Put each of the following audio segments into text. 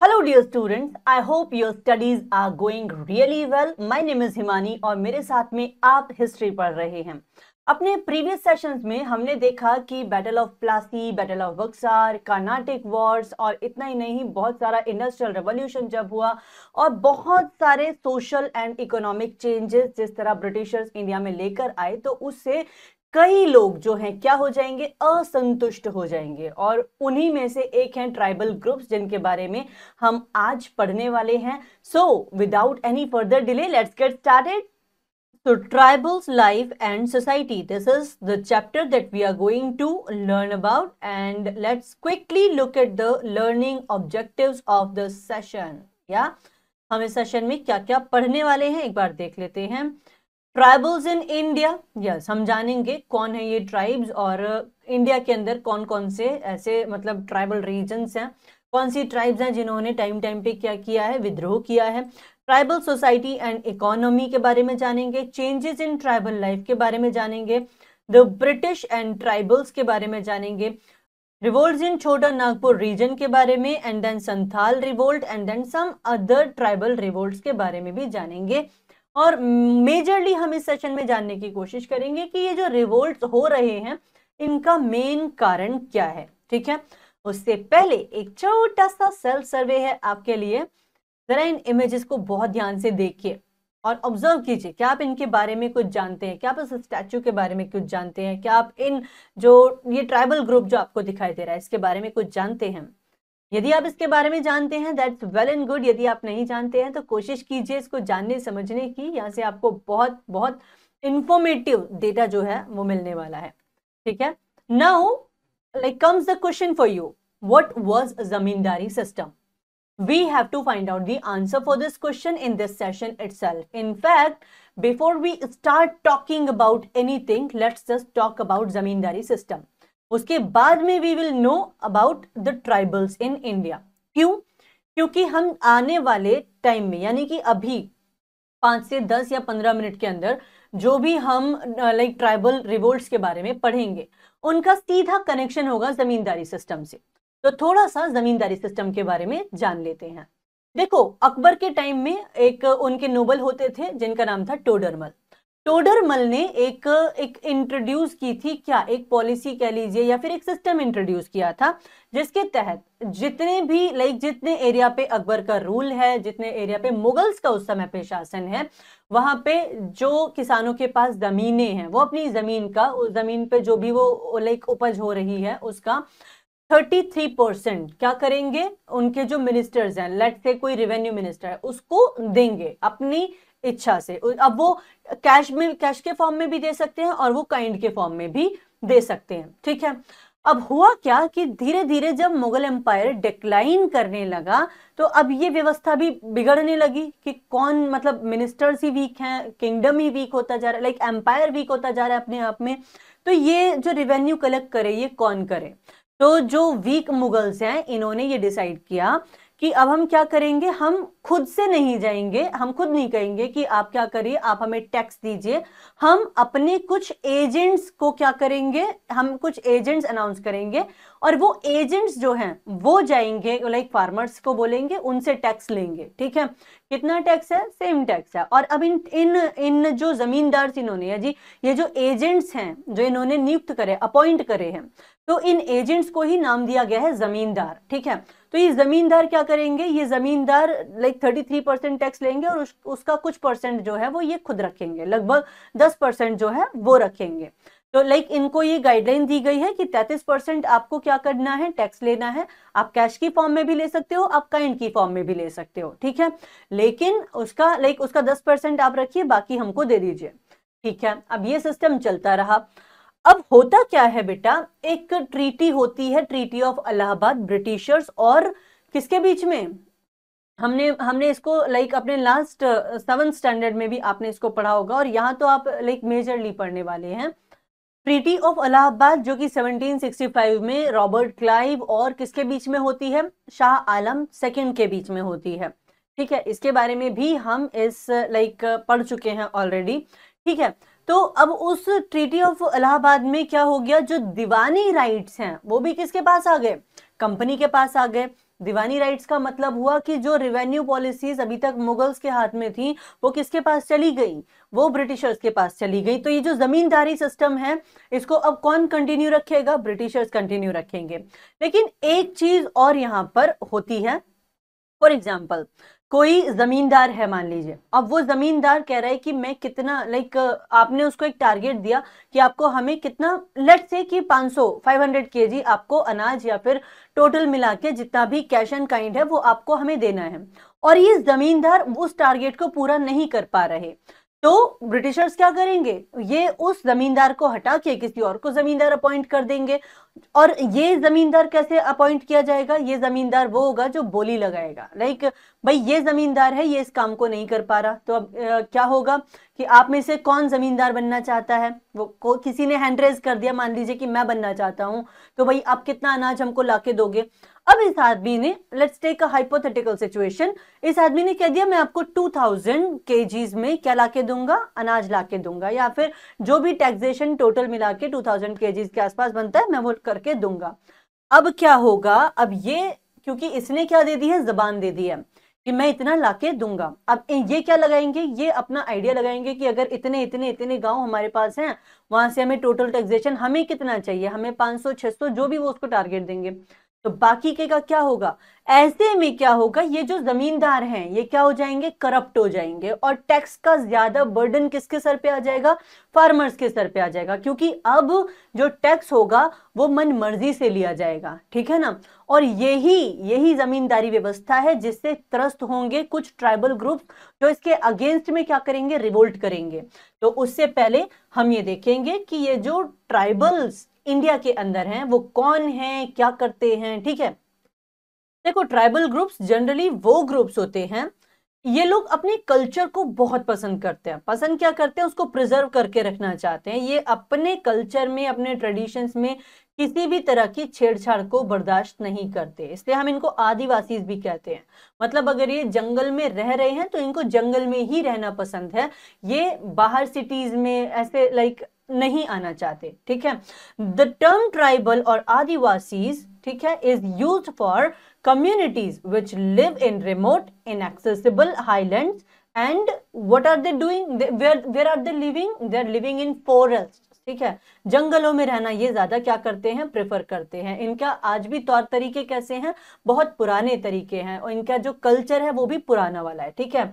Hello dear students, I hope your studies are going really well. My name is Himani और मेरे साथ में आप हिस्ट्री पढ़ रहे हैं। अपने प्रीवियस सेशंस में हमने देखा कि battle of Plassey, battle of Berkshire, Carnatic Wars और इतना ही नहीं बहुत सारा इंडस्ट्रियल रेवोल्यूशन जब हुआ और बहुत सारे सोशल एंड इकोनॉमिक चेंजेस जिस तरह ब्रिटिशर्स इंडिया में लेकर आए तो उससे कई लोग जो हैं क्या हो जाएंगे, असंतुष्ट हो जाएंगे और उन्हीं में से एक हैं ट्राइबल ग्रुप्स जिनके बारे में हम आज पढ़ने वाले हैं। So without any further delay let's get started. So tribals life and society, this is the chapter that we are going to learn about, and let's quickly look at the learning objectives of the session. या हम इस session में क्या क्या पढ़ने वाले हैं एक बार देख लेते हैं। ट्राइबल्स इन इंडिया, यस हम जानेंगे कौन है ये ट्राइब्स और इंडिया के अंदर कौन कौन से ऐसे मतलब ट्राइबल रीजन्स हैं, कौन सी ट्राइब्स हैं जिन्होंने टाइम टाइम पे क्या किया है, विद्रोह किया है। ट्राइबल सोसाइटी एंड इकोनॉमी के बारे में जानेंगे, चेंजेस इन ट्राइबल लाइफ के बारे में जानेंगे, द ब्रिटिश एंड ट्राइबल्स के बारे में जानेंगे, रिवोल्ट्स इन छोटा नागपुर रीजन के बारे में, and then Santhal revolt and then some other tribal revolts के बारे में भी जानेंगे। और मेजरली हम इस सेशन में जानने की कोशिश करेंगे कि ये जो रिवोल्ट्स हो रहे हैं इनका मेन कारण क्या है। ठीक है, उससे पहले एक छोटा सा सेल्फ सर्वे है आपके लिए। जरा इन इमेजेस को बहुत ध्यान से देखिए और ऑब्जर्व कीजिए, क्या आप इनके बारे में कुछ जानते हैं, क्या आप इस स्टैचू के बारे में कुछ जानते हैं, क्या आप इन जो ये ट्राइबल ग्रुप जो आपको दिखाई दे रहा है इसके बारे में कुछ जानते हैं। यदि आप इसके बारे में जानते हैं दैट्स वेल एंड गुड, यदि आप नहीं जानते हैं तो कोशिश कीजिए इसको जानने समझने की, यहाँ से आपको बहुत बहुत इंफॉर्मेटिव डेटा जो है वो मिलने वाला है। ठीक है, now like comes the question for you, what was zamindari system? We have to find out the answer for this question in this session itself. In fact, before we start talking about anything, let's just talk about zamindari system. उसके बाद में we will know about the tribals in India. क्यों? क्योंकि हम आने वाले time में यानी कि अभी 5 से 10 या 15 मिनट के अंदर जो भी हम लाइक ट्राइबल रिवोल्ट्स के बारे में पढ़ेंगे उनका सीधा कनेक्शन होगा जमींदारी सिस्टम से। तो थोड़ा सा जमींदारी सिस्टम के बारे में जान लेते हैं। देखो, अकबर के टाइम में एक उनके नोबल होते थे जिनका नाम था टोडरमल। टोडरमल ने एक इंट्रोड्यूस की थी, क्या एक पॉलिसी कह लीजिए या फिर एक सिस्टम इंट्रोड्यूस किया था जिसके तहत जितने भी जितने एरिया पे अकबर का रूल है, जितने एरिया पे मुगल्स का उस समय पे शासन है, वहां पे जो किसानों के पास जमीनें हैं वो अपनी जमीन का, उस जमीन पे जो भी वो उपज हो रही है उसका 33% क्या करेंगे, उनके जो मिनिस्टर्स हैं, लेट्स से कोई रेवेन्यू मिनिस्टर है उसको देंगे अपनी इच्छा से। अब वो कैश के फॉर्म में भी दे सकते हैं और वो काइंड के फॉर्म में भी दे सकते हैं। ठीक है, अब हुआ क्या कि धीरे धीरे जब मुगल एम्पायर डिक्लाइन करने लगा तो अब ये व्यवस्था भी बिगड़ने लगी कि कौन मतलब मिनिस्टर्स ही वीक हैं, किंगडम ही वीक होता जा रहा है, एम्पायर वीक होता जा रहा है अपने आप में। तो ये जो रेवेन्यू कलेक्ट करे ये कौन करे? तो जो वीक मुगल्स हैं इन्होंने ये डिसाइड किया कि अब हम क्या करेंगे, हम खुद से नहीं जाएंगे, हम खुद नहीं कहेंगे कि आप क्या करिए, आप हमें टैक्स दीजिए, हम अपने कुछ एजेंट्स को क्या करेंगे, हम कुछ एजेंट्स अनाउंस करेंगे और वो एजेंट्स जो हैं वो जाएंगे फार्मर्स को बोलेंगे, उनसे टैक्स लेंगे। ठीक है, कितना टैक्स है? सेम टैक्स है। और अब इन जो जमींदार इन्होंने जी ये जो एजेंट्स हैं जो इन्होंने नियुक्त करे, अपॉइंट करे हैं, तो इन एजेंट्स को ही नाम दिया गया है जमींदार। ठीक है, तो ये जमींदार क्या करेंगे, ये जमींदार 33% टैक्स लेंगे और उसका कुछ परसेंट जो है वो ये खुद रखेंगे, लगभग 10% जो है वो रखेंगे। तो इनको ये गाइडलाइन दी गई है कि 33% आपको क्या करना है, टैक्स लेना है। आप कैश की फॉर्म में भी ले सकते हो, आप काइंड की फॉर्म में भी ले सकते हो। ठीक है, लेकिन उसका 10% आप रखिए, बाकी हमको दे दीजिए। ठीक है, अब ये सिस्टम चलता रहा। अब होता क्या है बेटा, एक ट्रीटी होती है, ट्रीटी ऑफ इलाहाबाद, ब्रिटिशर्स और किसके बीच में? हमने इसको अपने लास्ट 7th स्टैंडर्ड में भी आपने इसको पढ़ा होगा और यहाँ तो आप मेजरली पढ़ने वाले हैं। ट्रीटी ऑफ इलाहाबाद जो कि 1765 में रॉबर्ट क्लाइव और किसके बीच में होती है, शाह आलम सेकंड के बीच में होती है। ठीक है, इसके बारे में भी हम इस पढ़ चुके हैं ऑलरेडी। ठीक है, तो अब उस ट्रीटी ऑफ इलाहाबाद में क्या हो गया, जो दीवानी राइट्स हैं वो भी किसके पास आ गए, कंपनी के पास आ गए। दीवानी राइट्स का मतलब हुआ कि जो रेवेन्यू पॉलिसीज अभी तक मुगल्स के हाथ में थी वो किसके पास चली गई, वो ब्रिटिशर्स के पास चली गई। तो ये जो जमींदारी सिस्टम है इसको अब कौन कंटिन्यू रखेगा, ब्रिटिशर्स कंटिन्यू रखेंगे। लेकिन एक चीज और यहां पर होती है, फॉर एग्जाम्पल कोई जमींदार है मान लीजिए, अब वो जमींदार कह रहा है कि मैं कितना आपने उसको एक टारगेट दिया कि आपको हमें कितना, लेट्स से कि 500 केजी आपको अनाज या फिर टोटल मिला के जितना भी कैश एंड काइंड है वो आपको हमें देना है, और ये जमींदार उस टारगेट को पूरा नहीं कर पा रहे, तो ब्रिटिशर्स क्या करेंगे, ये उस जमींदार को हटा के किसी और को जमींदार अपॉइंट कर देंगे। और ये जमींदार कैसे अपॉइंट किया जाएगा, ये जमींदार वो होगा जो बोली लगाएगा, भाई ये जमींदार है, ये इस काम को नहीं कर पा रहा, तो अब क्या होगा कि आप में से कौन जमींदार बनना चाहता है, वो किसी ने हैंड रेज कर दिया, मान लीजिए कि मैं बनना चाहता हूं, तो भाई आप कितना अनाज हमको लाके दोगे। अब इस आदमी ने, let's take a hypothetical situation, इस आदमी ने कह दिया मैं आपको 2000 केजीज में क्या लाके दूंगा, अनाज लाके दूंगा, या फिर जो भी टैक्सेशन टोटल मिला के 2000 केजीज के आसपास बनता है मैं वो करके दूंगा। अब क्या होगा, अब ये क्योंकि इसने क्या दे दी है, जबान दे दी है कि मैं इतना लाके दूंगा। अब ये क्या लगाएंगे, ये अपना आइडिया लगाएंगे कि अगर इतने इतने इतने गांव हमारे पास हैं, वहां से हमें टोटल टैक्सेशन हमें कितना चाहिए, हमें 500 600 जो भी वो उसको टारगेट देंगे, तो बाकी के का क्या होगा। ऐसे में क्या होगा, ये जो जमींदार हैं ये क्या हो जाएंगे, करप्ट हो जाएंगे, और टैक्स का ज्यादा बर्डन किसके सर पे आ जाएगा, फार्मर्स के सर पे आ जाएगा, क्योंकि अब जो टैक्स होगा वो मन मर्जी से लिया जाएगा, ठीक है ना। और यही यही जमींदारी व्यवस्था है जिससे त्रस्त होंगे कुछ ट्राइबल ग्रुप जो इसके अगेंस्ट में क्या करेंगे, रिवोल्ट करेंगे। तो उससे पहले हम ये देखेंगे कि ये जो ट्राइबल्स इंडिया के अंदर हैं वो कौन हैं, क्या करते हैं, ठीक है। देखो ट्राइबल ग्रुप्स जनरली वो ग्रुप्स होते हैं, ये लोग अपने कल्चर को बहुत पसंद करते हैं, पसंद क्या करते हैं, उसको प्रिजर्व करके रखना चाहते हैं, ये अपने कल्चर में अपने ट्रेडिशंस में किसी भी तरह की छेड़छाड़ को बर्दाश्त नहीं करते, इसलिए हम इनको आदिवासी भी कहते हैं। मतलब अगर ये जंगल में रह रहे हैं तो इनको जंगल में ही रहना पसंद है, ये बाहर सिटीज में ऐसे नहीं आना चाहते, ठीक है। द टर्म ट्राइबल और आदिवासीज, ठीक है, is used for communities which live in remote inaccessible highlands, and what are they doing, where are they living, they are living in forests, ठीक है, जंगलों में रहना ये ज्यादा क्या करते हैं, प्रेफर करते हैं। इनका आज भी तौर तरीके कैसे हैं, बहुत पुराने तरीके हैं, और इनका जो कल्चर है वो भी पुराना वाला है, ठीक है।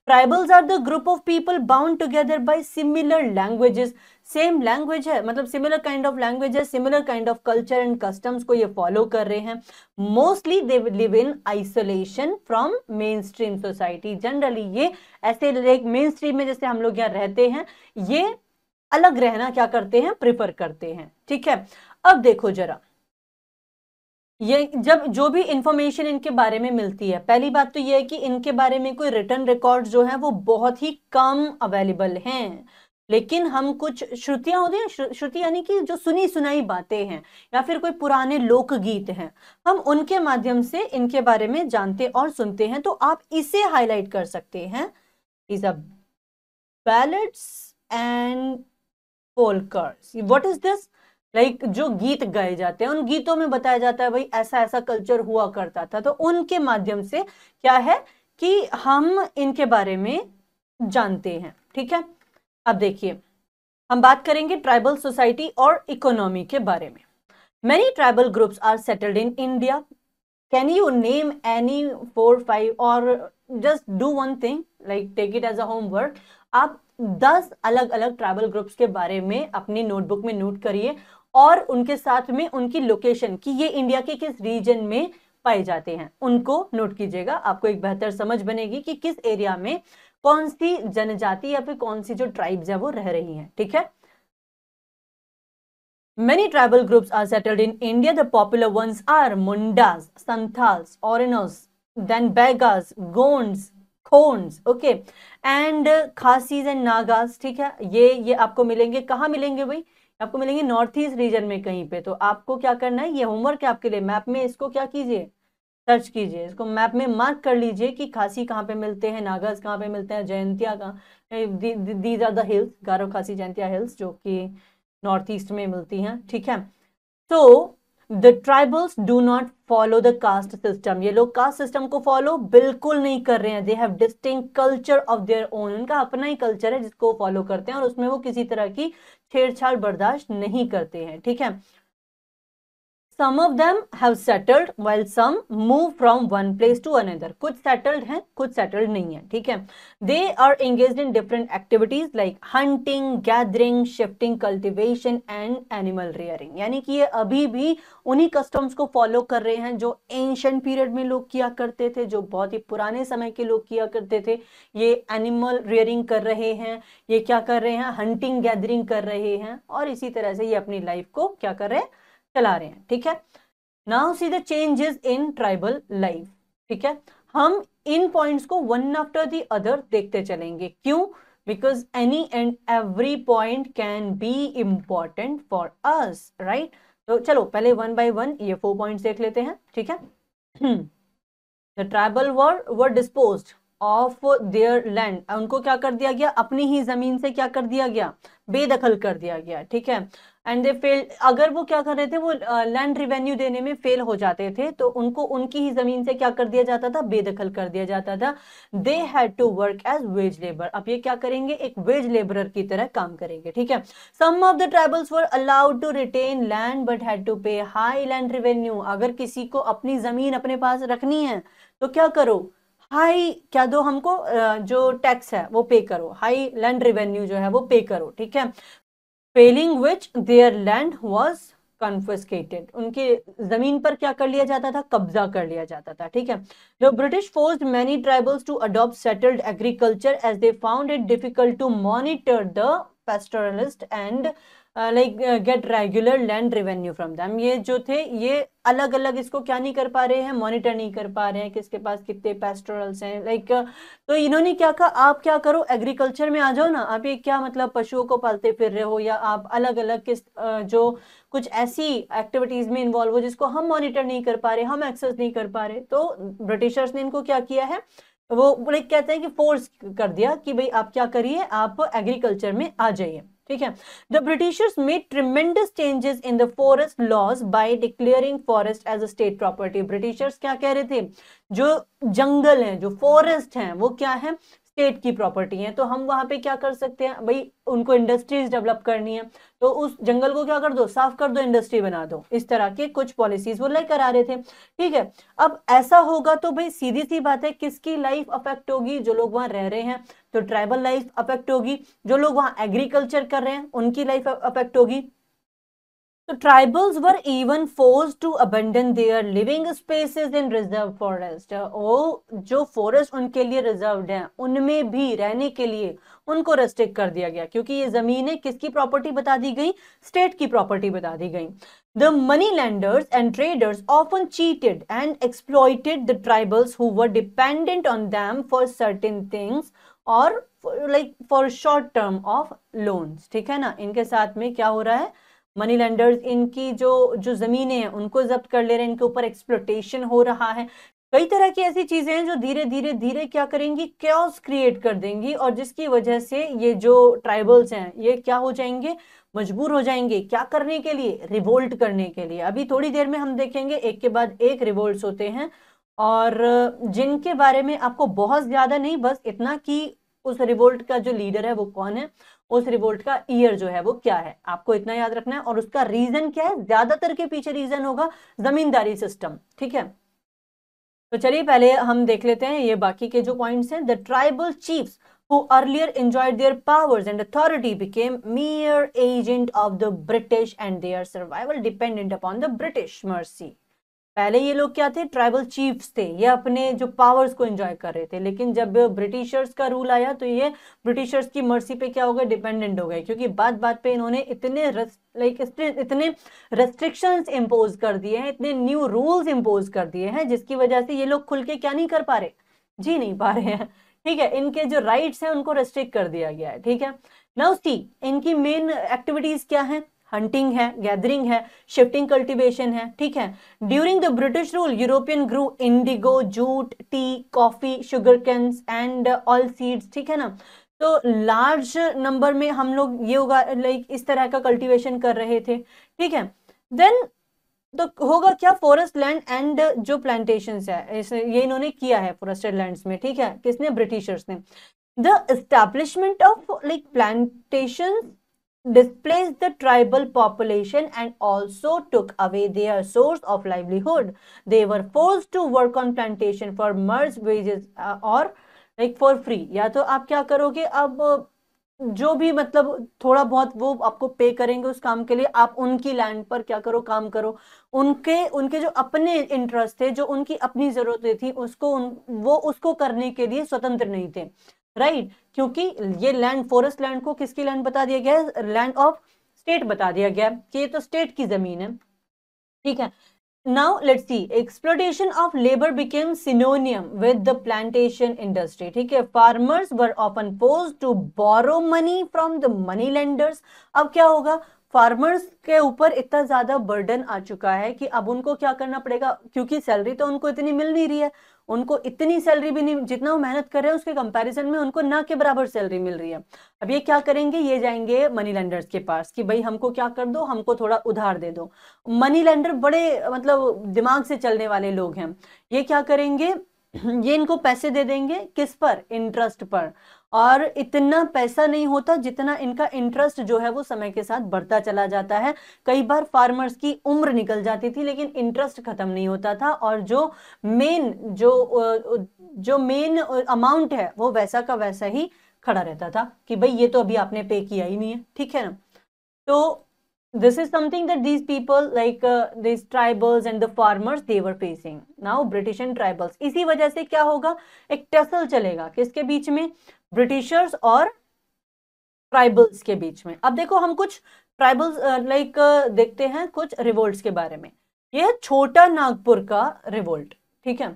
Tribals are the group of people bound together by similar languages, same language है, मतलब सिमिलर काइंड ऑफ लैंग्वेज है, similar kind of culture and customs को ये फॉलो कर रहे हैं। Mostly they live in isolation from mainstream society, generally ये ऐसे मेन स्ट्रीम में जैसे हम लोग यहाँ रहते हैं, ये अलग रहना क्या करते हैं, प्रिफर करते हैं, ठीक है। अब देखो जरा, ये जब जो भी इंफॉर्मेशन इनके बारे में मिलती है, पहली बात तो ये है कि इनके बारे में कोई रिटन रिकॉर्ड जो है वो बहुत ही कम अवेलेबल हैं, लेकिन हम कुछ श्रुतियां होती हैं, श्रुति यानी कि जो सुनी सुनाई बातें हैं या फिर कोई पुराने लोकगीत हैं, हम उनके माध्यम से इनके बारे में जानते और सुनते हैं। तो आप इसे हाईलाइट कर सकते हैं, is a ballads and polkas. What is this, जो गीत गाए जाते हैं, उन गीतों में बताया जाता है भाई ऐसा ऐसा कल्चर हुआ करता था, तो उनके माध्यम से क्या है कि हम इनके बारे में जानते हैं, ठीक है। अब देखिए हम बात करेंगे ट्राइबल सोसाइटी और इकोनॉमी के बारे में। Many tribal groups are settled in India, can you name any 4-5 और just do one thing, take it as a homework, आप 10 अलग अलग ट्राइबल ग्रुप्स के बारे में अपनी नोटबुक में नोट करिए और उनके साथ में उनकी लोकेशन कि ये इंडिया के किस रीजन में पाए जाते हैं उनको नोट कीजिएगा। आपको एक बेहतर समझ बनेगी कि किस एरिया में कौन सी जनजाति या फिर कौन सी जो ट्राइब्स है वो रह रही हैं, ठीक है। Many tribal groups are settled in India. The popular ones are Mundas, Santals, Orinos, then Begas, Gonds, Khons, okay, and Khasis and Nagas, ठीक है। ये आपको मिलेंगे, कहाँ मिलेंगे भाई, आपको मिलेंगे नॉर्थ ईस्ट रीजन में कहीं पे। तो आपको क्या करना है, ये होमवर्क है आपके लिए, मैप में इसको क्या कीजिए, सर्च कीजिए, इसको मैप में मार्क कर लीजिए कि खासी कहाँ पे मिलते हैं, नागास कहाँ पे मिलते हैं, जयंतिया कहाँ, दीज आर द हिल्स, गारो खासी जयंतिया हिल्स, जो कि नॉर्थ ईस्ट में मिलती हैं, ठीक है। तो the tribals do not follow the caste system, ये लोग कास्ट सिस्टम को फॉलो बिल्कुल नहीं कर रहे हैं। They have distinct culture of their own, उनका अपना ही कल्चर है जिसको फॉलो करते हैं और उसमें वो किसी तरह की छेड़छाड़ बर्दाश्त नहीं करते हैं, ठीक है। Some of them have settled while some move from one place to another. कुछ settled हैं, कुछ settled नहीं है, ठीक है। They are engaged in different activities like hunting, gathering, shifting, cultivation and animal rearing. यानी कि ये अभी भी उन्हीं customs को follow कर रहे हैं जो ancient period में लोग किया करते थे, जो बहुत ही पुराने समय के लोग किया करते थे। ये animal rearing कर रहे हैं, ये क्या कर रहे हैं, hunting, gathering कर रहे हैं और इसी तरह से ये अपनी life को क्या कर रहे हैं, चला रहे हैं, ठीक है। Now see the changes in tribal life, ठीक है। हम इन पॉइंट्स को वन आफ्टर द अदर देखते चलेंगे, क्यों? Because any and every point can be important for us, right. तो चलो पहले वन बाय वन ये 4 पॉइंट्स देख लेते हैं, ठीक है। The tribal were disposed of their land, उनको क्या कर दिया गया, अपनी ही जमीन से क्या कर दिया गया, बेदखल कर दिया गया, ठीक है। एंड दे फेल, अगर वो क्या कर रहे थे, वो लैंड रिवेन्यू देने में फेल हो जाते थे तो उनको उनकी ही जमीन से क्या कर दिया जाता था, बेदखल कर दिया जाता था। They had to work as wage labour, अब ये क्या करेंगे, एक वेज लेबरर की तरह काम करेंगे, ठीक है। Some of the tribals were allowed to retain land but had to pay high land revenue, अगर किसी को अपनी जमीन अपने पास रखनी है तो क्या करो, हाई क्या दो हमको, जो टैक्स है वो पे करो, हाई लैंड रिवेन्यू जो है वो पे करो, ठीक है। Fehling which there land was confiscated, उनके जमीन पर क्या कर लिया जाता था, कब्जा कर लिया जाता था, ठीक है। The British forced many tribals to adopt settled agriculture as they found it difficult to monitor the pastoralist and like get regular land revenue from them, ये जो थे ये अलग अलग इसको क्या नहीं कर पा रहे हैं, मॉनिटर नहीं कर पा रहे हैं किसके पास कितने पेस्टोरल्स हैं, लाइक तो इन्होंने क्या कहा, आप क्या करो एग्रीकल्चर में आ जाओ ना, आप ये क्या मतलब पशुओं को पालते फिर रहे हो, या आप अलग अलग किस जो कुछ ऐसी एक्टिविटीज में इन्वॉल्व हो जिसको हम मॉनिटर नहीं कर पा रहे, हम एक्सेस नहीं कर पा रहे। तो ब्रिटिशर्स ने इनको क्या किया है, वो लाइक कहते हैं कि फोर्स कर दिया कि भाई आप क्या करिए, आप एग्रीकल्चर में आ जाइए, ठीक है। The Britishers made tremendous changes in the forest laws by declaring forest as a state property. Britishers क्या कह रहे थे, जो जंगल हैं, जो फॉरेस्ट हैं, वो क्या है, स्टेट की प्रॉपर्टी है, तो हम वहां पे क्या कर सकते हैं भाई, उनको इंडस्ट्रीज डेवलप करनी है तो उस जंगल को क्या कर दो, साफ कर दो, इंडस्ट्री बना दो, इस तरह के कुछ पॉलिसीज वो लेकर आ रहे थे, ठीक है। अब ऐसा होगा तो भाई सीधी सी बात है, किसकी लाइफ अफेक्ट होगी, जो लोग वहां रह रहे हैं, तो ट्राइबल लाइफ अफेक्ट होगी, जो लोग वहां एग्रीकल्चर कर रहे हैं उनकी लाइफ अफेक्ट होगी। तो tribals were even forced to abandon their living spaces in reserve forest, वो जो फॉरेस्ट उनके लिए रिजर्व्ड है उनमें भी रहने के लिए उनको रेस्ट्रिक्ट कर दिया गया, क्योंकि ये जमीनें किसकी प्रॉपर्टी बता दी गई, स्टेट की प्रॉपर्टी बता दी गई। The money lenders and traders often cheated and exploited the tribals who were dependent on them for certain things और like for short term of loans, ठीक है ना। इनके साथ में क्या हो रहा है, मनी लैंडर्स इनकी जो जो जमीनें हैं उनको जब्त कर ले रहे हैं, इनके ऊपर एक्सप्लोटेशन हो रहा है, कई तरह की ऐसी चीजें हैं जो धीरे धीरे धीरे क्या करेंगी, कैओस क्रिएट कर देंगी, और जिसकी वजह से ये जो ट्राइबल्स हैं ये क्या हो जाएंगे, मजबूर हो जाएंगे क्या करने के लिए, रिवोल्ट करने के लिए। अभी थोड़ी देर में हम देखेंगे एक के बाद एक रिवोल्ट्स होते हैं, और जिनके बारे में आपको बहुत ज्यादा नहीं, बस इतना कि उस रिवोल्ट का जो लीडर है वो कौन है, उस रिवोल्ट का ईयर जो है वो क्या है, आपको इतना याद रखना है, और उसका रीजन क्या है, ज्यादातर के पीछे रीजन होगा जमींदारी सिस्टम, ठीक है। तो चलिए पहले हम देख लेते हैं ये बाकी के जो पॉइंट्स हैं। The tribal chiefs who earlier enjoyed their powers and authority became mere agent of the British and their survival dependent upon the British mercy. पहले ये लोग क्या थे, ट्राइबल चीफ्स थे, ये अपने जो पावर्स को एंजॉय कर रहे थे, लेकिन जब ब्रिटिशर्स का रूल आया तो ये ब्रिटिशर्स की मर्सी पे क्या हो गए, डिपेंडेंट हो गए, क्योंकि बात बात पे इन्होंने इतने रेस्ट्रिक्शंस इम्पोज कर दिए हैं, इतने न्यू रूल्स इम्पोज कर दिए हैं, जिसकी वजह से ये लोग खुल के क्या नहीं कर पा रहे, जी नहीं पा रहे हैं, ठीक है। इनके जो राइट्स हैं उनको रेस्ट्रिक्ट कर दिया गया है, ठीक है। नाउ सी इनकी मेन एक्टिविटीज क्या है, हंटिंग है, गैदरिंग है, शिफ्टिंग कल्टीवेशन है, ठीक है। During the British rule European grew indigo, jute, tea, coffee, sugar canes and oil seeds, ठीक है ना। तो लार्ज नंबर में हम लोग ये उगा लाइक इस तरह का कल्टीवेशन कर रहे थे, ठीक है। देन तो होगा क्या, फॉरेस्ट लैंड एंड जो प्लांटेशंस है ये इन्होंने किया है फॉरेस्टेड लैंड्स में, ठीक है, किसने, ब्रिटिशर्स ने। The establishment of like plantations displaced the tribal population and also took away their source of livelihood. They were forced to work on plantation for merged wages or like for free. या तो आप क्या करोगे, अब जो भी मतलब थोड़ा बहुत वो आपको पे करेंगे उस काम के लिए, आप उनकी लैंड पर क्या करो, काम करो। उनके उनके जो अपने इंटरेस्ट थे, जो उनकी अपनी जरूरतें थी, वो उसको करने के लिए स्वतंत्र नहीं थे, राइट। क्योंकि ये लैंड, फॉरेस्ट लैंड को किसकी लैंड बता दिया गया है, लैंड ऑफ स्टेट बता दिया गया कि ये तो स्टेट की जमीन है, ठीक है। Now let's see, exploitation of labour became synonymous with the plantation industry, ठीक है। Farmers were often forced to borrow money from the money lenders. अब क्या होगा, फार्मर्स के ऊपर इतना ज्यादा बर्डन आ चुका है कि अब उनको क्या करना पड़ेगा, क्योंकि सैलरी तो उनको इतनी मिल नहीं रही है, उनको इतनी सैलरी भी नहीं, जितना वो मेहनत कर रहे हैं उसके कंपैरिजन में उनको ना के बराबर सैलरी मिल रही है। अब ये क्या करेंगे, ये जाएंगे मनी लेंडर्स के पास कि भाई हमको क्या कर दो, हमको थोड़ा उधार दे दो। मनी लेंडर बड़े मतलब दिमाग से चलने वाले लोग हैं। ये क्या करेंगे, ये इनको पैसे दे देंगे, किस पर, इंटरेस्ट पर। और इतना पैसा नहीं होता जितना इनका इंटरेस्ट जो है वो समय के साथ बढ़ता चला जाता है। कई बार फार्मर्स की उम्र निकल जाती थी लेकिन इंटरेस्ट खत्म नहीं होता था, और जो मेन अमाउंट है वो वैसा का वैसा ही खड़ा रहता था कि भाई ये तो अभी आपने पे किया ही नहीं है, ठीक है ना। तो this is something that these people like these tribals and the farmers they were facing. Now British and tribals, इसी वजह से क्या होगा, एक टसल चलेगा किसके बीच में, ब्रिटिशर्स और ट्राइबल्स के बीच में। अब देखो हम कुछ ट्राइबल्स लाइक देखते हैं कुछ रिवोल्ट्स के बारे में। यह है छोटा नागपुर का रिवोल्ट, ठीक है।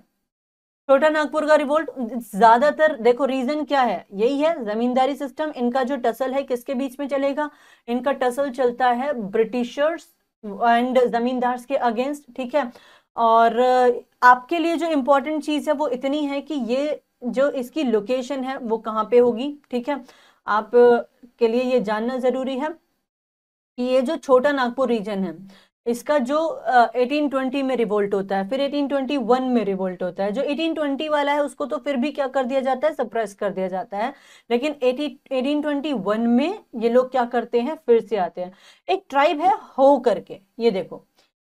छोटा नागपुर का रिवोल्ट ज्यादातर देखो रीजन क्या है, यही है जमींदारी सिस्टम। इनका जो टसल है किसके बीच में चलेगा, इनका टसल चलता है ब्रिटिशर्स एंड जमींदार्स के अगेंस्ट, ठीक है। और आपके लिए जो इंपॉर्टेंट चीज है वो इतनी है कि ये जो इसकी लोकेशन है वो कहाँ पे होगी, ठीक है। आप के लिए ये जानना जरूरी है कि ये जो छोटा नागपुर रीजन है इसका जो 1820 में रिवोल्ट होता है, फिर 1821 में रिवोल्ट होता है। जो 1820 वाला है उसको तो फिर भी क्या कर दिया जाता है, सप्रेस कर दिया जाता है, लेकिन 1821 में ये लोग क्या करते हैं, फिर से आते हैं। एक ट्राइब है हो करके, ये देखो,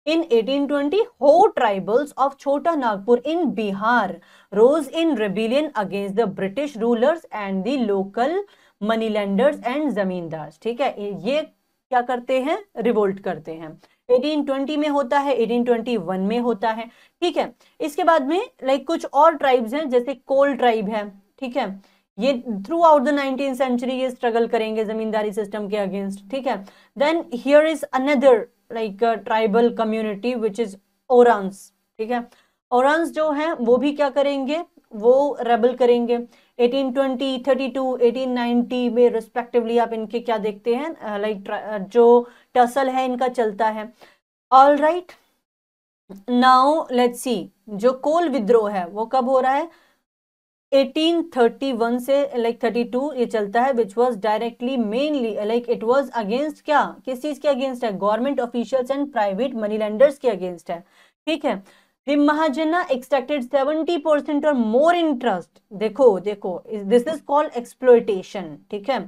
इन 1820 हो tribals of Chota Nagpur in Bihar rose in rebellion against the British rulers and the local money lenders and zamindars, ठीक है। ये क्या करते हैं, रिवोल्ट करते हैं। 1820 में होता है, 1821 में होता है, ठीक है। इसके बाद में लाइक कुछ और ट्राइब्स हैं, जैसे कोल ट्राइब है, ठीक है। ये throughout the 19th century ये स्ट्रगल करेंगे जमींदारी सिस्टम के अगेंस्ट, ठीक है। Then here is another like tribal community which is Oraons, ठीक है। ओरांस जो है वो भी क्या करेंगे, वो रेबल करेंगे। 1820, 32, 1890 में रिस्पेक्टिवली आप इनके क्या देखते हैं, लाइक जो टसल है इनका चलता है। ऑल राइट, नाउ लेट्स सी, जो कोल विद्रोह है वो कब हो रहा है, 1831 से लाइक 32 ये चलता है, which was directly mainly like it was against क्या, किस चीज के अगेंस्ट है, government officials and private money lenders के अगेंस्ट है, ठीक है। The Mahajana extracted 70% और more interest, देखो देखो this is called exploitation, ठीक है।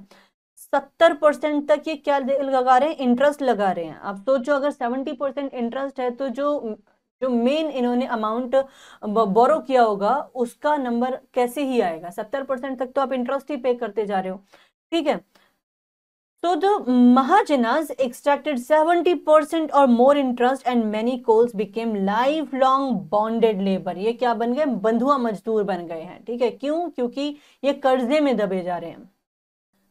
70% तक ये क्या लगा रहे हैं, इंटरेस्ट लगा रहे हैं। आप सोचो अगर 70% इंटरेस्ट है तो जो जो मेन इन्होंने अमाउंट बोरो किया होगा उसका नंबर कैसे ही आएगा, 70% तक तो आप इंटरेस्ट ही पे करते जा रहे हो, ठीक है। So the Mahajanas extracted 70% or more interest and many coals became lifelong bonded labor. ये क्या बन गए, बंधुआ मजदूर बन गए हैं, ठीक है। क्यों, क्योंकि ये कर्जे में दबे जा रहे हैं।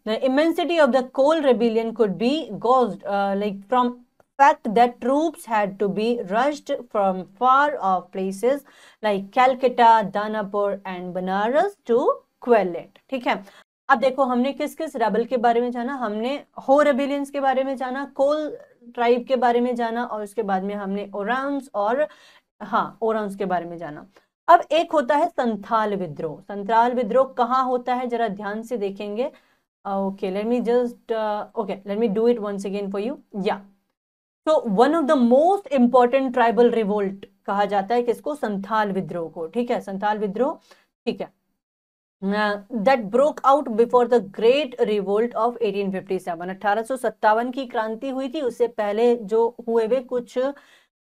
The immensity of the coal rebellion could be caused like from fact that troops had to be rushed from far off places like Calcutta, Danapur and Banaras to quell it, ठीक है। अब देखो हमने किस किस रेबल के बारे में जाना, हमने हो रेबिलियंस के बारे में जाना, कोल ट्राइब के बारे में जाना, और उसके बाद में हमने ओरांस और ओरांस के बारे में जाना। अब एक होता है संथाल विद्रोह। संथाल विद्रोह कहाँ होता है जरा ध्यान से देखेंगे। Okay let me do it once again for you. या तो one of the most important tribal revolt कहा जाता है किसको? संथाल विद्रोह को, ठीक है, संथाल विद्रोह, ठीक है, that broke out before the great revolt of 1857। 1857 की क्रांति हुई थी, उससे पहले जो हुए वे कुछ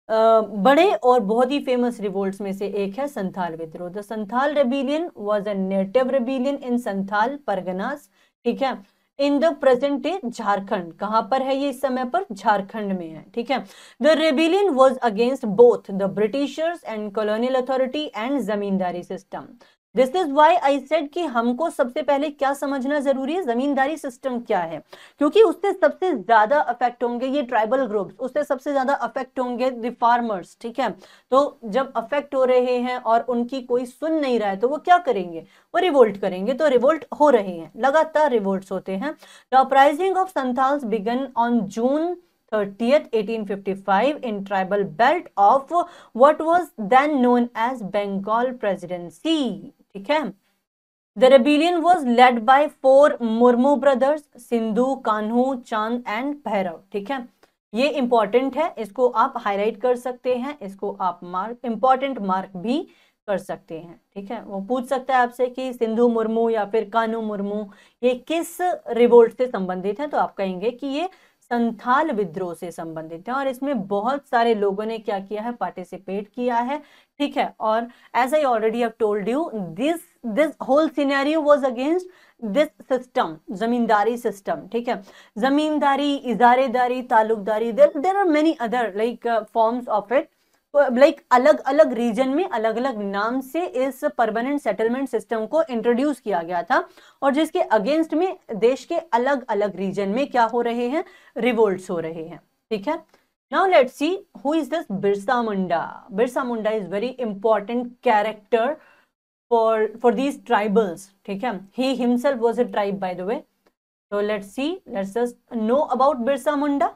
बड़े और बहुत ही फेमस रिवोल्ट्स में से एक है संथाल विद्रोह। The Santhal rebellion was a native rebellion in Santhal Parganas, ठीक है, in the present day Jharkhand. कहां पर है ये? इस समय पर झारखंड में है, ठीक है। The rebellion was against both the Britishers and colonial authority and zamindari system. This is why I said कि हमको सबसे पहले क्या समझना जरूरी है, जमींदारी सिस्टम क्या है, क्योंकि उससे सबसे ज्यादा अफेक्ट होंगे ये ट्राइबल ग्रुप्स, उससे सबसे ज्यादा अफेक्ट होंगे द फार्मर्स, ठीक है। तो जब अफेक्ट हो रहे हैं और उनकी कोई सुन नहीं रहा है तो वो क्या करेंगे? वो रिवोल्ट करेंगे। तो रिवोल्ट हो रहे हैं, लगातार रिवोल्ट्स होते हैं। The uprising of Santhals began on June 30th 1855 in tribal belt of what was then known as Bengal Presidency, ठीक है। The rebellion was led by 4 Murmu brothers, Sindhu, Kanhu, चांद एंड भैरव, ठीक है। ये इंपॉर्टेंट है, इसको आप हाईलाइट कर सकते हैं, इसको आप मार्क, इंपॉर्टेंट मार्क भी कर सकते हैं, ठीक है। वो पूछ सकता है आपसे कि सिंधु मुर्मू या फिर कान्हू मुर्मू ये किस रिवोल्ट से संबंधित है, तो आप कहेंगे कि ये संथाल विद्रोह से संबंधित है और इसमें बहुत सारे लोगों ने क्या किया है? पार्टिसिपेट किया है, ठीक है। और as I already have told you, this whole scenario was against this system, zamindari system, ठीक है। Zamindari, izaradari, talukdari, there are many other like forms of it, like अलग अलग रीजन में अलग अलग नाम से इस परमानेंट सेटलमेंट सिस्टम को इंट्रोड्यूस किया गया था और जिसके अगेंस्ट में देश के अलग अलग रीजन में क्या हो रहे हैं? रिवोल्ट्स हो रहे हैं, ठीक है। Now let's see who is this Birsa Munda. Birsa Munda is very important character for these tribals, ठीक है। He himself was a tribe by the way. So let's just know about Birsa Munda.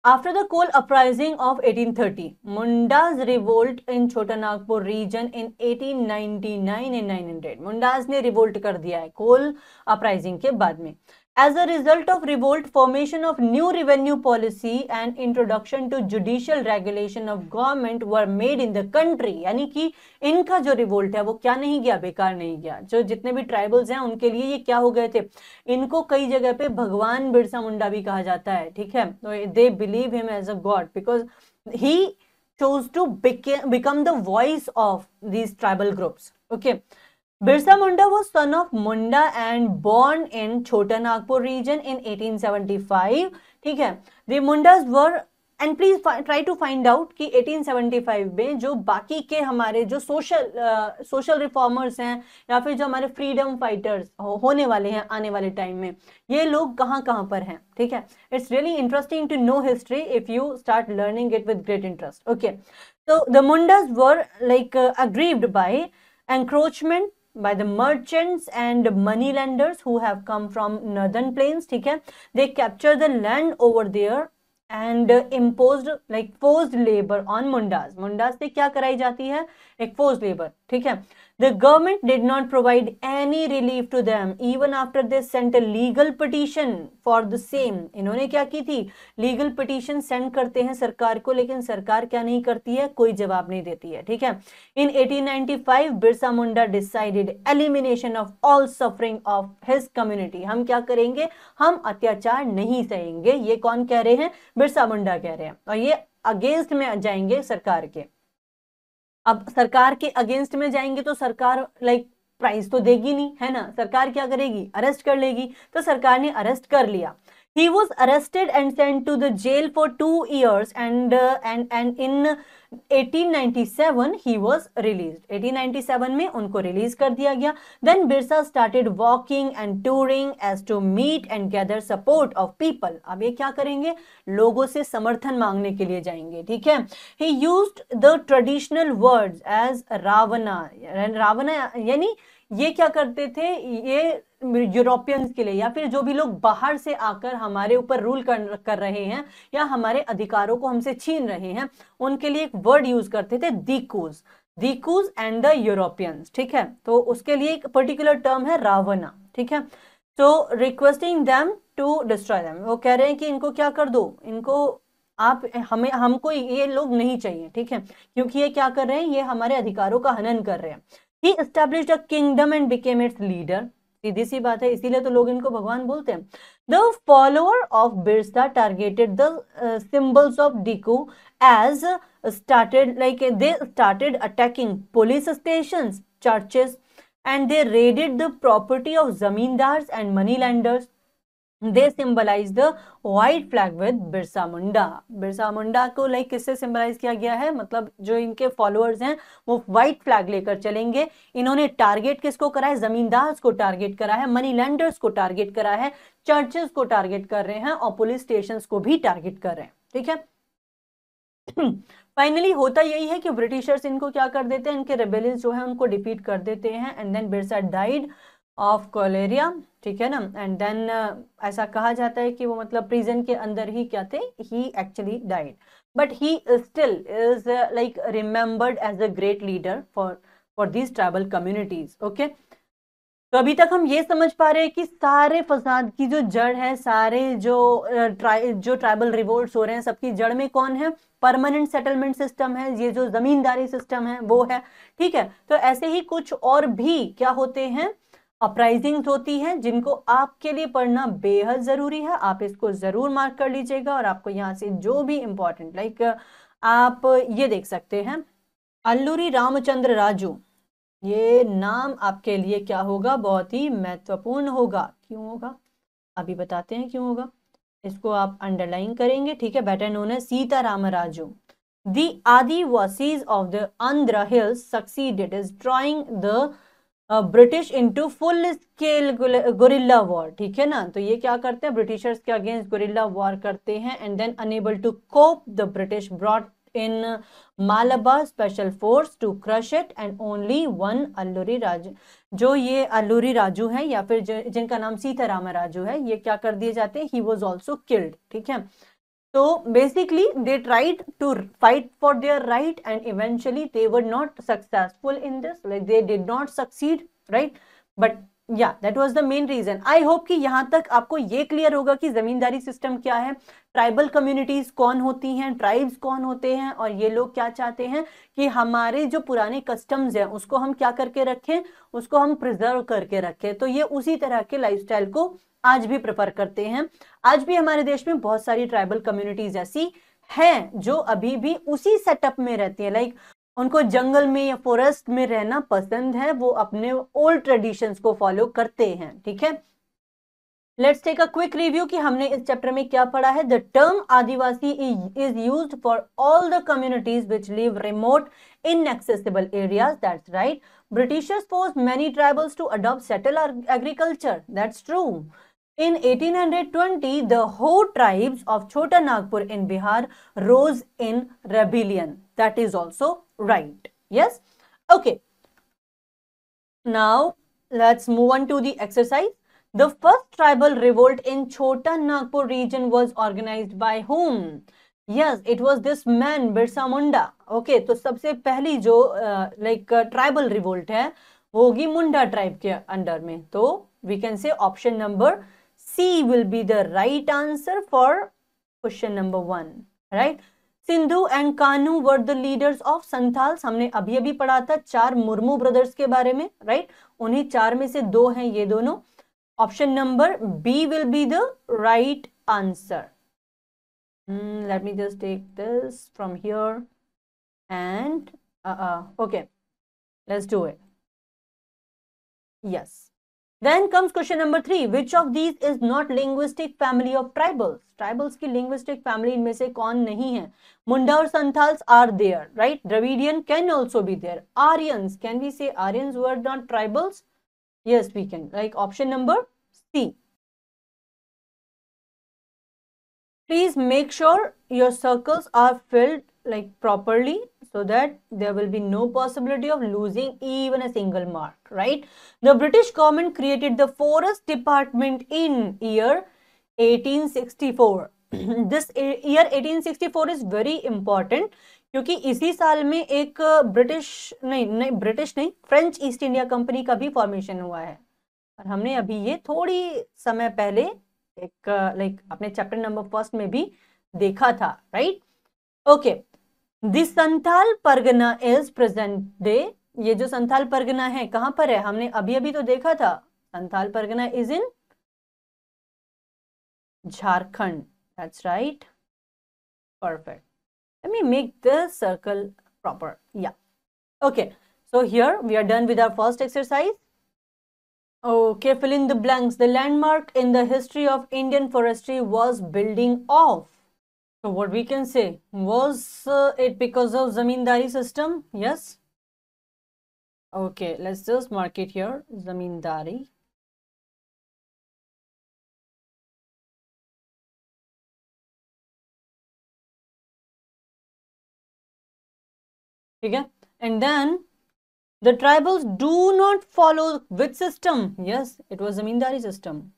After the coal uprising of 1830, Mundas revolt in Chota Nagpur region in 1899 and 900. Mundas ने revolt कर दिया है coal uprising के बाद में. As a result of revolt, formation of new revenue policy and introduction to judicial regulation of government were made in the country. यानी कि इनका जो रिवोल्ट है वो क्या नहीं गया? बेकार नहीं गया। जो जितने भी ट्राइबल्स हैं उनके लिए ये क्या हो गए थे? इनको कई जगह पे भगवान बिरसा मुंडा भी कहा जाता है, ठीक है। तो they believe him as a god because he chose to become the voice of these tribal groups. Okay. Birsa Munda was son of Munda and born in Chota Nagpur region in 1875. ठीक है। The Mundas were and please try to find out कि 1875 में जो बाकी के हमारे जो social reformers हैं या फिर जो हमारे फ्रीडम फाइटर्स होने वाले हैं आने वाले टाइम में, ये लोग कहाँ कहाँ पर हैं, ठीक है। It's really interesting to know history if you start learning it with great interest. Okay, so the Mundas were like aggrieved by encroachment by the merchants and money lenders who have come from northern plains, ठीक है। They captured the land over there and imposed like forced labor on Mundas. Mundas से क्या कराई जाती है? एक forced labor, ठीक है। The government did not provide any relief to them even after they sent a legal petition for the same. इन्होंने क्या की थी? लीगल पिटीशन सेंड करते हैं सरकार को, लेकिन सरकार क्या नहीं करती है? कोई जवाब नहीं देती है, ठीक है। In 1895 Birsa Munda decided elimination of all suffering of his community. हम क्या करेंगे? हम अत्याचार नहीं सहेंगे। ये कौन कह रहे हैं? बिरसा मुंडा कह रहे हैं और ये अगेंस्ट में जाएंगे सरकार के। अब सरकार के अगेंस्ट में जाएंगे तो सरकार लाइक प्राइस तो देगी नहीं, है ना। सरकार क्या करेगी? अरेस्ट कर लेगी। तो सरकार ने अरेस्ट कर लिया। He was arrested and sent to the jail for 2 years and in 1897 he was released. 1897 में उनको रिलीज कर दिया गया। Then Birsa started walking and touring as to meet and gather support of people. अब ये क्या करेंगे? लोगों से समर्थन मांगने के लिए जाएंगे, ठीक है। He used the traditional words as रावणा। रावणा यानी ये क्या करते थे? ये यूरोपियंस के लिए या फिर जो भी लोग बाहर से आकर हमारे ऊपर रूल कर रहे हैं या हमारे अधिकारों को हमसे छीन रहे हैं, उनके लिए एक वर्ड यूज करते थे, दीकूज। दीकूज एंड द यूरोपियंस, ठीक है। तो उसके लिए एक पर्टिकुलर टर्म है रावणा, ठीक है। तो requesting them to destroy them, वो कह रहे हैं कि इनको क्या कर दो, इनको आप हमें हमको ये लोग नहीं चाहिए, ठीक है, क्योंकि ये क्या कर रहे हैं, ये हमारे अधिकारों का हनन कर रहे हैं। He established a kingdom and became its leader, सीधी सी बात है, इसीलिए तो लोग इनको भगवान बोलते हैं। The follower of Birsa targeted the symbols of diku as started like they started attacking police stations, churches, and they raided the property of zamindars and moneylenders. They symbolize the white flag with Birsa Munda. Birsa Munda को like किससे symbolize किया गया है, मतलब जो इनके followers हैं वो व्हाइट फ्लैग लेकर चलेंगे। इन्होंने टारगेट किसको करा है, जमींदार्स को टारगेट करा है, मनी लैंडर्स को टारगेट करा है, चर्चेस को टारगेट कर रहे हैं और पुलिस स्टेशन को भी टारगेट कर रहे हैं, ठीक है। फाइनली होता यही है कि ब्रिटिशर्स इनको क्या कर देते हैं, इनके रेबेलियंस जो है उनको डिफीट कर देते हैं। And then Birsa died of cholera, ठीक है ना। एंड देन ऐसा कहा जाता है कि वो मतलब प्रिजन के अंदर ही क्या थे, he actually died, but he still is like remembered as a great leader for these tribal communities. Okay, तो अभी तक हम ये समझ पा रहे हैं कि सारे फसाद की जो जड़ है, सारे जो ट्राइबल रिवोल्ट्स हो रहे हैं, सबकी जड़ में कौन है, परमानेंट सेटलमेंट सिस्टम है, ये जो जमींदारी सिस्टम है वो है, ठीक है। तो ऐसे ही कुछ और भी क्या होते हैं, अपराइजिंग्स होती हैं, जिनको आपके लिए पढ़ना बेहद जरूरी है। आप इसको जरूर मार्क कर लीजिएगा और आपको यहाँ से जो भी इंपॉर्टेंट लाइक आप ये देख सकते हैं, अल्लूरी रामचंद्र राजू, ये नाम आपके लिए क्या होगा, बहुत ही महत्वपूर्ण होगा। क्यों होगा, अभी बताते हैं क्यों होगा, इसको आप अंडरलाइन करेंगे, ठीक है। बेटर नोन है Sitaram Raju. The Adivasis of the Andhra hills succeeded is drawing the British into full scale gorilla war, ठीक है ना। तो ये क्या करते हैं, ब्रिटिशर्स के अगेंस्ट गोरिल्ला वॉर करते हैं। And then unable to cope the British brought in Malabar special force to crush it and only one Alluri Raju, जो ये अल्लूरी राजू है या फिर जिनका नाम सीताराम राजू है, ये क्या कर दिए जाते हैं, he was also killed, ठीक है। तो basically they tried to fight for their right and eventually they were not successful in this, like they did not succeed, right, but yeah that was the main reason. I hope कि यहाँ तक आपको ये clear होगा कि जमींदारी system क्या है, tribal communities कौन होती हैं, ट्राइब्स कौन होते हैं, और ये लोग क्या चाहते हैं कि हमारे जो पुराने कस्टम्स हैं उसको हम क्या करके रखें, उसको हम प्रिजर्व करके रखें। तो ये उसी तरह के लाइफस्टाइल को आज भी प्रेफर करते हैं। आज भी हमारे देश में बहुत सारी ट्राइबल कम्युनिटीज ऐसी हैं जो अभी भी उसी सेटअप में रहती है, लाइक उनको जंगल में या फॉरेस्ट में रहना पसंद है, वो अपने ओल्ड ट्रेडिशंस को फॉलो करते हैं, ठीक है। Let's take a quick review कि हमने इस चैप्टर में क्या पढ़ा है। The term Adivasi is used for all the communities which live remote inaccessible areas, that's right. Britishers forced many tribals to adopt settled agriculture, that's true. In 1820 the Ho tribes of Chota Nagpur in Bihar rose in rebellion, that is also right, yes. Okay, now let's move on to the exercise. The first tribal revolt in Chota Nagpur region was organized by whom? Yes, it was this man Birsa Munda. Okay, तो सबसे पहली जो like tribal revolt है वो होगी मुंडा tribe के under में। तो we can say option number C will be the right answer for question number 1, right. Sindhu and Kanu were the leaders of Santhals, हमने अभी अभी पढ़ा था 4 मुर्मू ब्रदर्स के बारे में, राइट। उन्हीं 4 में से 2 हैं ये दोनों। Option number B will be the right answer. Let me just take this from here and okay, let's do it. Yes. Then comes question number 3. Which of these is not linguistic family of tribals? Tribals की linguistic family इनमें से कौन नहीं है? Munda और Santals are there, right? Dravidian can also be there. Aryans, can we say Aryans were not tribals? Yes, we can. Like option number C. Please make sure your circles are filled like properly so that there will be no possibility of losing even a single mark, right? The British government created the Forest Department in year 1864. This year 1864 is very important क्योंकि इसी साल में एक British नहीं French east India company का भी formation हुआ है। और हमने अभी ये थोड़ी समय पहले एक लाइक अपने चैप्टर नंबर 1 में भी देखा था, right? Okay, the Santhal Pargana is present day. ये जो संथाल परगना है कहां पर है? हमने अभी अभी तो देखा था, Santhal Pargana is in Jharkhand. That's right, perfect. Let me make the circle proper. Yeah. Okay. So here we are done with our first exercise. Okay, fill in the blanks. The landmark in the history of Indian forestry was building off. So what we can say, was it because of zamindari system? Yes. Okay, let's just mark it here, zamindari. Okay, and then the tribals do not follow which system? Yes, it was zamindari system.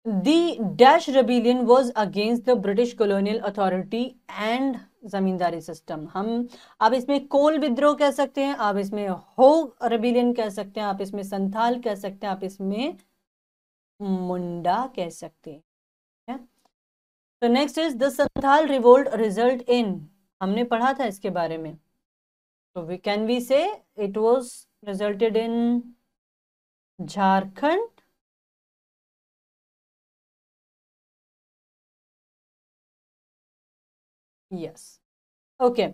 The Dash rebellion was against the British colonial authority and zamindari system. हम आप इसमें कोल विद्रोह कह सकते हैं, आप इसमें हो रेबिलियन कह सकते हैं, आप इसमें संथाल कह सकते हैं, आप इसमें मुंडा कह सकते हैं। तो next is the Santhal revolt result in, हमने पढ़ा था इसके बारे में। तो वी कैन वी से it was resulted in Jharkhand. Yes. Okay.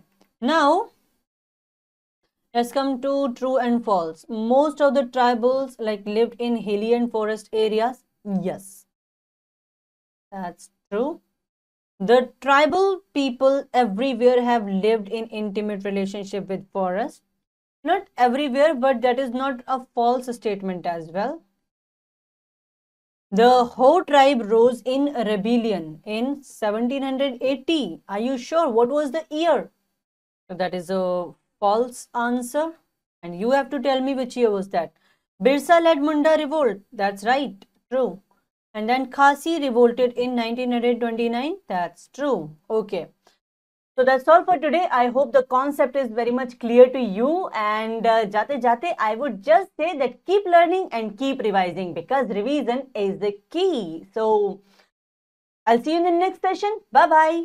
Now let's come to true and false. Most of the tribals like lived in hilly and forest areas. Yes, that's true. The tribal people everywhere have lived in intimate relationship with forest. Not everywhere, but that is not a false statement as well. The Ho tribe rose in rebellion in 1780. Are you sure? What was the year? So that is a false answer. And you have to tell me which year was that. Birsa led Munda revolt. That's right. True. And then Khasi revolted in 1929. That's true. Okay. So that's all for today. I hope the concept is very much clear to you. And jate jate, I would just say that keep learning and keep revising because revision is the key. So I'll see you in the next session. Bye bye.